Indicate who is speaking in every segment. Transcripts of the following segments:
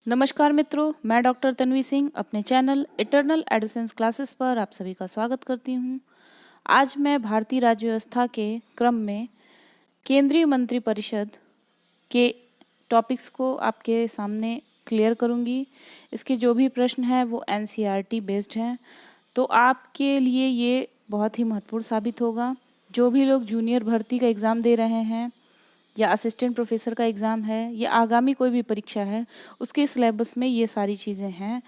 Speaker 1: नमस्कार मित्रों, मैं डॉक्टर तन्वी सिंह अपने चैनल इटर्नल एडिसेंस क्लासेस पर आप सभी का स्वागत करती हूँ। आज मैं भारतीय राज्य व्यवस्था के क्रम में केंद्रीय मंत्रिपरिषद के टॉपिक्स को आपके सामने क्लियर करूँगी। इसके जो भी प्रश्न हैं वो एनसीईआरटी बेस्ड हैं, तो आपके लिए ये बहुत ही महत्वपूर्ण साबित होगा। जो भी लोग जूनियर भर्ती का एग्ज़ाम दे रहे हैं या असिस्टेंट प्रोफेसर का एग्ज़ाम है या आगामी कोई भी परीक्षा है, उसके सिलेबस में ये सारी चीज़ें हैं।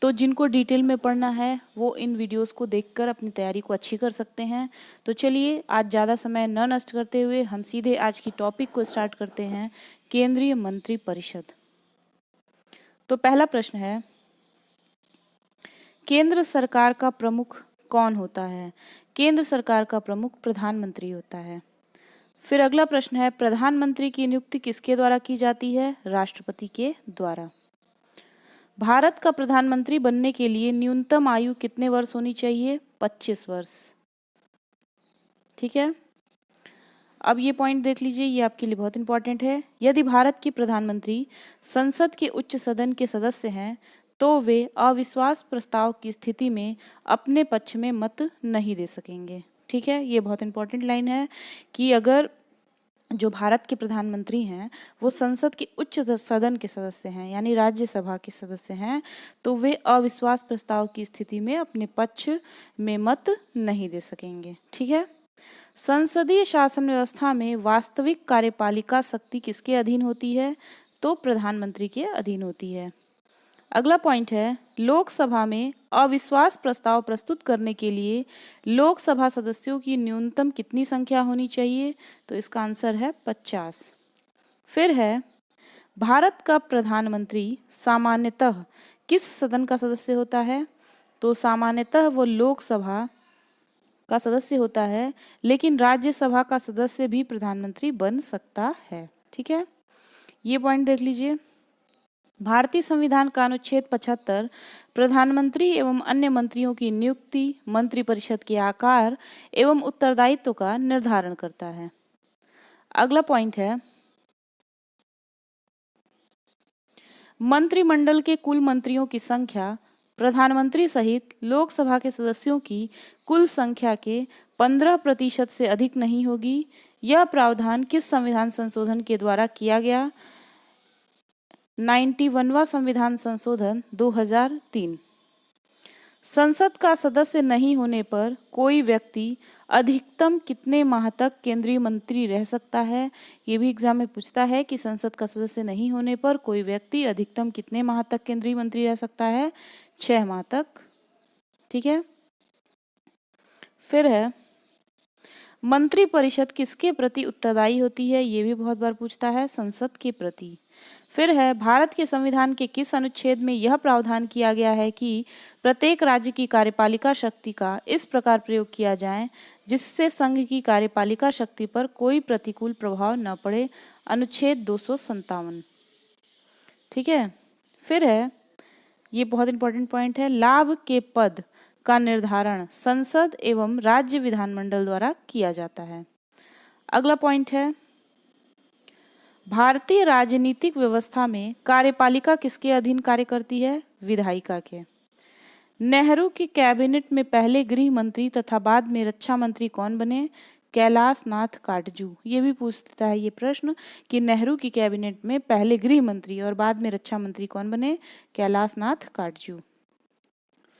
Speaker 1: तो जिनको डिटेल में पढ़ना है वो इन वीडियोस को देखकर अपनी तैयारी को अच्छी कर सकते हैं। तो चलिए आज ज़्यादा समय न नष्ट करते हुए हम सीधे आज की टॉपिक को स्टार्ट करते हैं, केंद्रीय मंत्रिपरिषद। तो पहला प्रश्न है, केंद्र सरकार का प्रमुख कौन होता है? केंद्र सरकार का प्रमुख प्रधानमंत्री होता है। फिर अगला प्रश्न है, प्रधानमंत्री की नियुक्ति किसके द्वारा की जाती है? राष्ट्रपति के द्वारा। भारत का प्रधानमंत्री बनने के लिए न्यूनतम आयु कितने वर्ष होनी चाहिए? 25 वर्ष। ठीक है, अब ये पॉइंट देख लीजिए, ये आपके लिए बहुत इंपॉर्टेंट है। यदि भारत के प्रधानमंत्री संसद के उच्च सदन के सदस्य हैं तो वे अविश्वास प्रस्ताव की स्थिति में अपने पक्ष में मत नहीं दे सकेंगे। ठीक है, ये बहुत इंपॉर्टेंट लाइन है कि अगर जो भारत के प्रधानमंत्री हैं वो संसद के उच्च सदन के सदस्य हैं यानी राज्यसभा के सदस्य हैं, तो वे अविश्वास प्रस्ताव की स्थिति में अपने पक्ष में मत नहीं दे सकेंगे। ठीक है, संसदीय शासन व्यवस्था में वास्तविक कार्यपालिका शक्ति किसके अधीन होती है? तो प्रधानमंत्री के अधीन होती है। अगला पॉइंट है, लोकसभा में अविश्वास प्रस्ताव प्रस्तुत करने के लिए लोकसभा सदस्यों की न्यूनतम कितनी संख्या होनी चाहिए? तो इसका आंसर है 50। फिर है, भारत का प्रधानमंत्री सामान्यतः किस सदन का सदस्य होता है? तो सामान्यतः वो लोकसभा का सदस्य होता है, लेकिन राज्यसभा का सदस्य भी प्रधानमंत्री बन सकता है। ठीक है, ये पॉइंट देख लीजिए। भारतीय संविधान का अनुच्छेद 75 प्रधानमंत्री एवं अन्य मंत्रियों की नियुक्ति, मंत्रिपरिषद के आकार एवं उत्तरदायित्व का निर्धारण करता है। अगला पॉइंट है, मंत्रिमंडल के कुल मंत्रियों की संख्या प्रधानमंत्री सहित लोकसभा के सदस्यों की कुल संख्या के 15% से अधिक नहीं होगी। यह प्रावधान किस संविधान संशोधन के द्वारा किया गया? 91वां संविधान संशोधन 2003। संसद का सदस्य नहीं होने पर कोई व्यक्ति अधिकतम कितने माह तक केंद्रीय मंत्री रह सकता है? ये भी एग्जाम में पूछता है कि संसद का सदस्य नहीं होने पर कोई व्यक्ति अधिकतम कितने माह तक केंद्रीय मंत्री रह सकता है? 6 माह तक। ठीक है, फिर है, मंत्रिपरिषद किसके प्रति उत्तरदायी होती है? ये भी बहुत बार पूछता है, संसद के प्रति। फिर है, भारत के संविधान के किस अनुच्छेद में यह प्रावधान किया गया है कि प्रत्येक राज्य की कार्यपालिका शक्ति का इस प्रकार प्रयोग किया जाए जिससे संघ की कार्यपालिका शक्ति पर कोई प्रतिकूल प्रभाव न पड़े? अनुच्छेद 257। ठीक है, फिर है, ये बहुत इंपॉर्टेंट पॉइंट है, लाभ के पद का निर्धारण संसद एवं राज्य विधानमंडल द्वारा किया जाता है। अगला पॉइंट है, भारतीय राजनीतिक व्यवस्था में कार्यपालिका किसके अधीन कार्य करती है? विधायिका के। नेहरू की कैबिनेट में पहले गृह मंत्री तथा बाद में रक्षा मंत्री कौन बने? कैलाश नाथ काटजू। ये भी पूछता है ये प्रश्न कि नेहरू की कैबिनेट में पहले गृह मंत्री और बाद में रक्षा मंत्री कौन बने? कैलाश नाथ काटजू।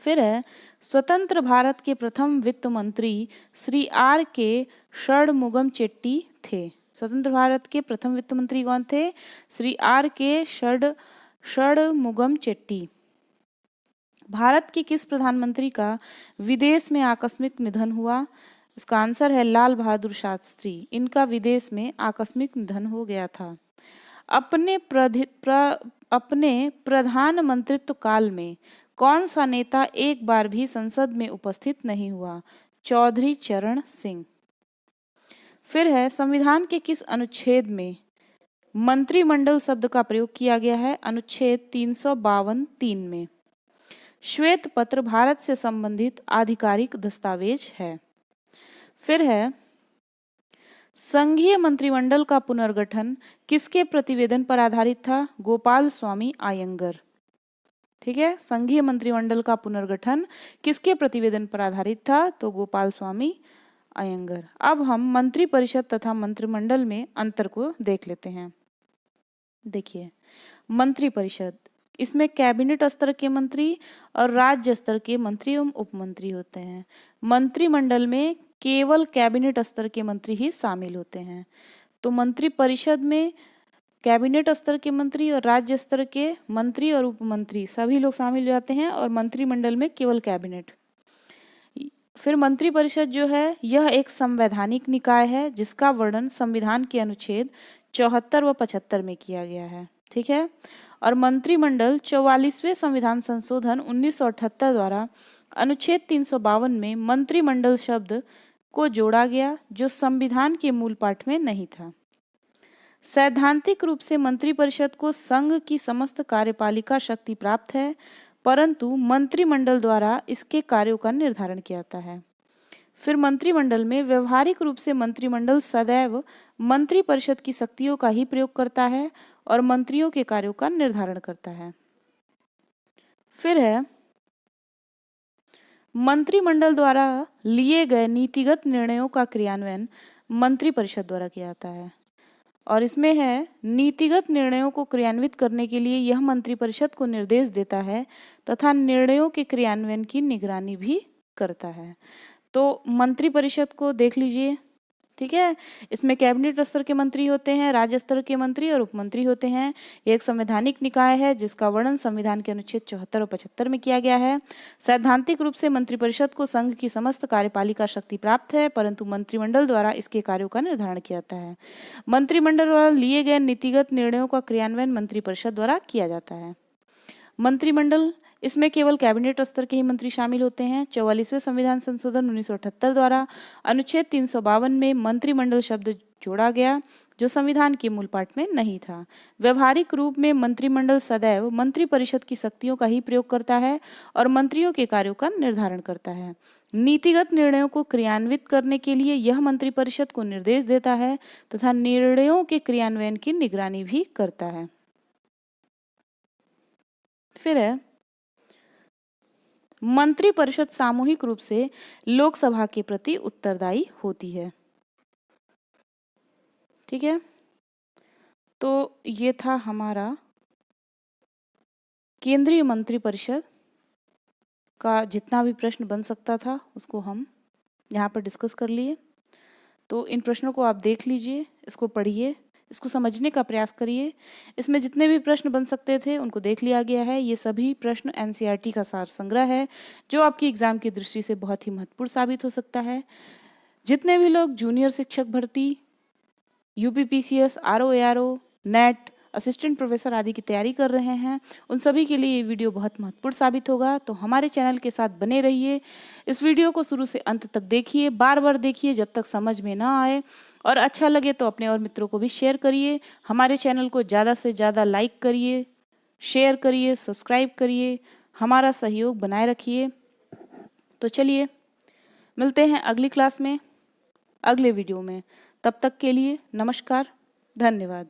Speaker 1: फिर है, स्वतंत्र भारत के प्रथम वित्त मंत्री श्री आर के षणमुगम थे। स्वतंत्र भारत के प्रथम वित्त मंत्री कौन थे? श्री आर के षणमुगम चेट्टी। भारत के किस प्रधानमंत्री का विदेश में आकस्मिक निधन हुआ? इसका आंसर है लाल बहादुर शास्त्री। इनका विदेश में आकस्मिक निधन हो गया था। अपने प्रधानमंत्रित्व काल में कौन सा नेता एक बार भी संसद में उपस्थित नहीं हुआ? चौधरी चरण सिंह। फिर है, संविधान के किस अनुच्छेद में मंत्रिमंडल शब्द का प्रयोग किया गया है? अनुच्छेद 352(3) में। श्वेत पत्र भारत से संबंधित आधिकारिक दस्तावेज है। फिर है, संघीय मंत्रिमंडल का पुनर्गठन किसके प्रतिवेदन पर आधारित था? गोपाल स्वामी अयंगर। ठीक है, संघीय मंत्रिमंडल का पुनर्गठन किसके प्रतिवेदन पर आधारित था? तो गोपाल स्वामी अयंगर। अब हम मंत्रिपरिषद तथा मंत्रिमंडल में अंतर को देख लेते हैं। देखिए, मंत्रिपरिषद, इसमें कैबिनेट स्तर के मंत्री और राज्य स्तर के मंत्री एवं उपमंत्री होते हैं। मंत्रिमंडल में केवल कैबिनेट स्तर के मंत्री ही शामिल होते हैं। तो मंत्रिपरिषद में कैबिनेट स्तर के मंत्री और राज्य स्तर के मंत्री और उपमंत्री सभी लोग शामिल हो जाते हैं, और मंत्रिमंडल में केवल कैबिनेट। फिर मंत्रिपरिषद जो है यह एक संवैधानिक निकाय है जिसका वर्णन संविधान के अनुच्छेद 74 व 75 में किया गया है। ठीक है, और मंत्रिमंडल 44वें संविधान संशोधन 1978 द्वारा अनुच्छेद 352 में मंत्रिमंडल शब्द को जोड़ा गया, जो संविधान के मूल पाठ में नहीं था। सैद्धांतिक रूप से मंत्रिपरिषद को संघ की समस्त कार्यपालिका शक्ति प्राप्त है, परंतु मंत्रिमंडल द्वारा इसके कार्यों का निर्धारण किया जाता है। फिर मंत्रिमंडल में व्यवहारिक रूप से मंत्रिमंडल सदैव मंत्रिपरिषद की शक्तियों का ही प्रयोग करता है और मंत्रियों के कार्यों का निर्धारण करता है। फिर है मंत्रिमंडल द्वारा लिए गए नीतिगत निर्णयों का क्रियान्वयन मंत्रिपरिषद द्वारा किया जाता है, और इसमें है नीतिगत निर्णयों को क्रियान्वित करने के लिए यह मंत्रिपरिषद को निर्देश देता है तथा निर्णयों के क्रियान्वयन की निगरानी भी करता है। तो मंत्रिपरिषद को देख लीजिए। ठीक है, इसमें कैबिनेट स्तर के मंत्री होते हैं, राज्य स्तर के मंत्री और उपमंत्री होते हैं। ये एक संवैधानिक निकाय है जिसका वर्णन संविधान के अनुच्छेद 74 और 75 में किया गया है। सैद्धांतिक रूप से मंत्रिपरिषद को संघ की समस्त कार्यपालिका शक्ति प्राप्त है, परंतु मंत्रिमंडल द्वारा इसके कार्यों का निर्धारण किया जाता है। मंत्रिमंडल द्वारा लिए गए नीतिगत निर्णयों का क्रियान्वयन मंत्रिपरिषद द्वारा किया जाता है। मंत्रिमंडल, इसमें केवल कैबिनेट स्तर के ही मंत्री शामिल होते हैं। 44वें संविधान संशोधन 1978 द्वारा अनुच्छेद 352 में मंत्रिमंडल शब्द जोड़ा गया, जो संविधान के मूल पाठ में नहीं था। व्यवहारिक रूप में मंत्रिमंडल सदैव मंत्रिपरिषद की शक्तियों का ही प्रयोग करता है और मंत्रियों के कार्यों का निर्धारण करता है। नीतिगत निर्णयों को क्रियान्वित करने के लिए यह मंत्रिपरिषद को निर्देश देता है तथा निर्णयों के क्रियान्वयन की निगरानी भी करता है। फिर है मंत्रिपरिषद सामूहिक रूप से लोकसभा के प्रति उत्तरदायी होती है। ठीक है, तो ये था हमारा केंद्रीय मंत्रिपरिषद का जितना भी प्रश्न बन सकता था उसको हम यहाँ पर डिस्कस कर लिए। तो इन प्रश्नों को आप देख लीजिए, इसको पढ़िए, इसको समझने का प्रयास करिए। इसमें जितने भी प्रश्न बन सकते थे उनको देख लिया गया है। ये सभी प्रश्न एनसीईआरटी का सार संग्रह है जो आपकी एग्जाम की दृष्टि से बहुत ही महत्वपूर्ण साबित हो सकता है। जितने भी लोग जूनियर शिक्षक भर्ती, UPPCS, RO, net, assistant professor आदि की तैयारी कर रहे हैं, उन सभी के लिए ये वीडियो बहुत महत्वपूर्ण साबित होगा। तो हमारे चैनल के साथ बने रहिए। इस वीडियो को शुरू से अंत तक देखिए, बार बार देखिए जब तक समझ में ना आए, और अच्छा लगे तो अपने और मित्रों को भी शेयर करिए। हमारे चैनल को ज़्यादा से ज़्यादा लाइक करिए, शेयर करिए, सब्सक्राइब करिए, हमारा सहयोग बनाए रखिए। तो चलिए मिलते हैं अगली क्लास में, अगले वीडियो में। तब तक के लिए नमस्कार, धन्यवाद।